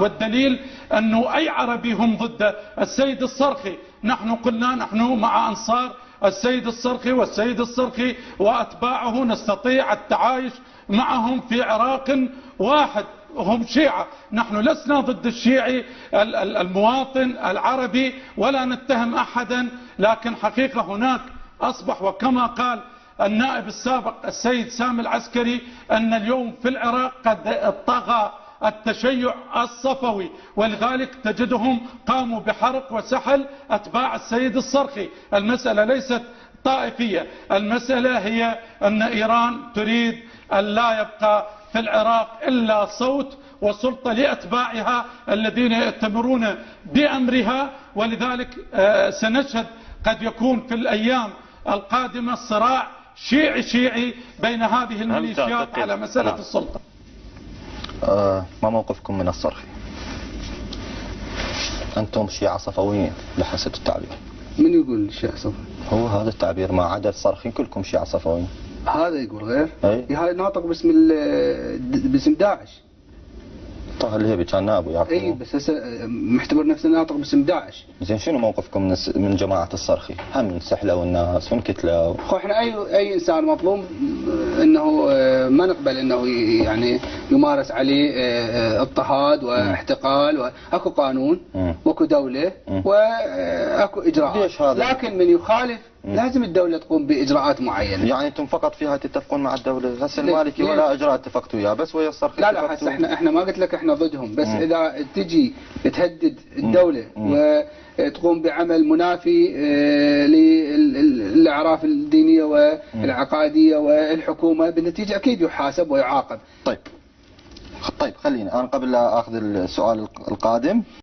والدليل أنه أي عربي هم ضد السيد الصرخي. نحن قلنا نحن مع أنصار السيد الصرخي، والسيد الصرخي وأتباعه نستطيع التعايش معهم في عراق واحد، هم شيعة. نحن لسنا ضد الشيعي المواطن العربي ولا نتهم أحدا، لكن حقيقة هناك أصبح، وكما قال النائب السابق السيد سامي العسكري، أن اليوم في العراق قد طغى التشيع الصفوي، ولذلك تجدهم قاموا بحرق وسحل أتباع السيد الصرخي. المسألة ليست طائفية، المسألة هي أن إيران تريد أن لا يبقى في العراق إلا صوت وسلطة لأتباعها الذين يأتمرون بأمرها. ولذلك سنشهد قد يكون في الأيام القادمة صراع شيعي بين هذه الميليشيات على مسألة السلطة. ما موقفكم من الصرخي؟ أنتم شيعة صفويين بحسب التعبير. من يقول شيعة صفوي؟ هو هذا التعبير، ما عدا الصرخي كلكم شيعة صفويين. هذا يقول غير؟ أي هذا ناطق باسم داعش. طه اللي كان نائب يعرفه. اي بس هسه محتبر نفسه ناطق باسم داعش. زين شنو موقفكم من جماعة الصرخي؟ هم انسحلوا الناس وانكتلوا. احنا اي انسان مظلوم انه ما نقبل انه يعني يمارس عليه اضطهاد واحتقال، واكو قانون واكو دولة واكو اجراءات، لكن من يخالف لازم الدولة تقوم بإجراءات معينة. يعني أنتم فقط فيها تتفقون مع الدولة؟ هسه المالكي ولا إجراء اتفقتوا وياه، بس ويا الصرخي؟ لا هسه احنا ما قلت لك احنا ضدهم، بس إذا تجي تهدد الدولة وتقوم بعمل منافي للأعراف الدينية والعقائدية والحكومة، بالنتيجة أكيد يحاسب ويعاقب. طيب خليني أنا قبل لا أخذ السؤال القادم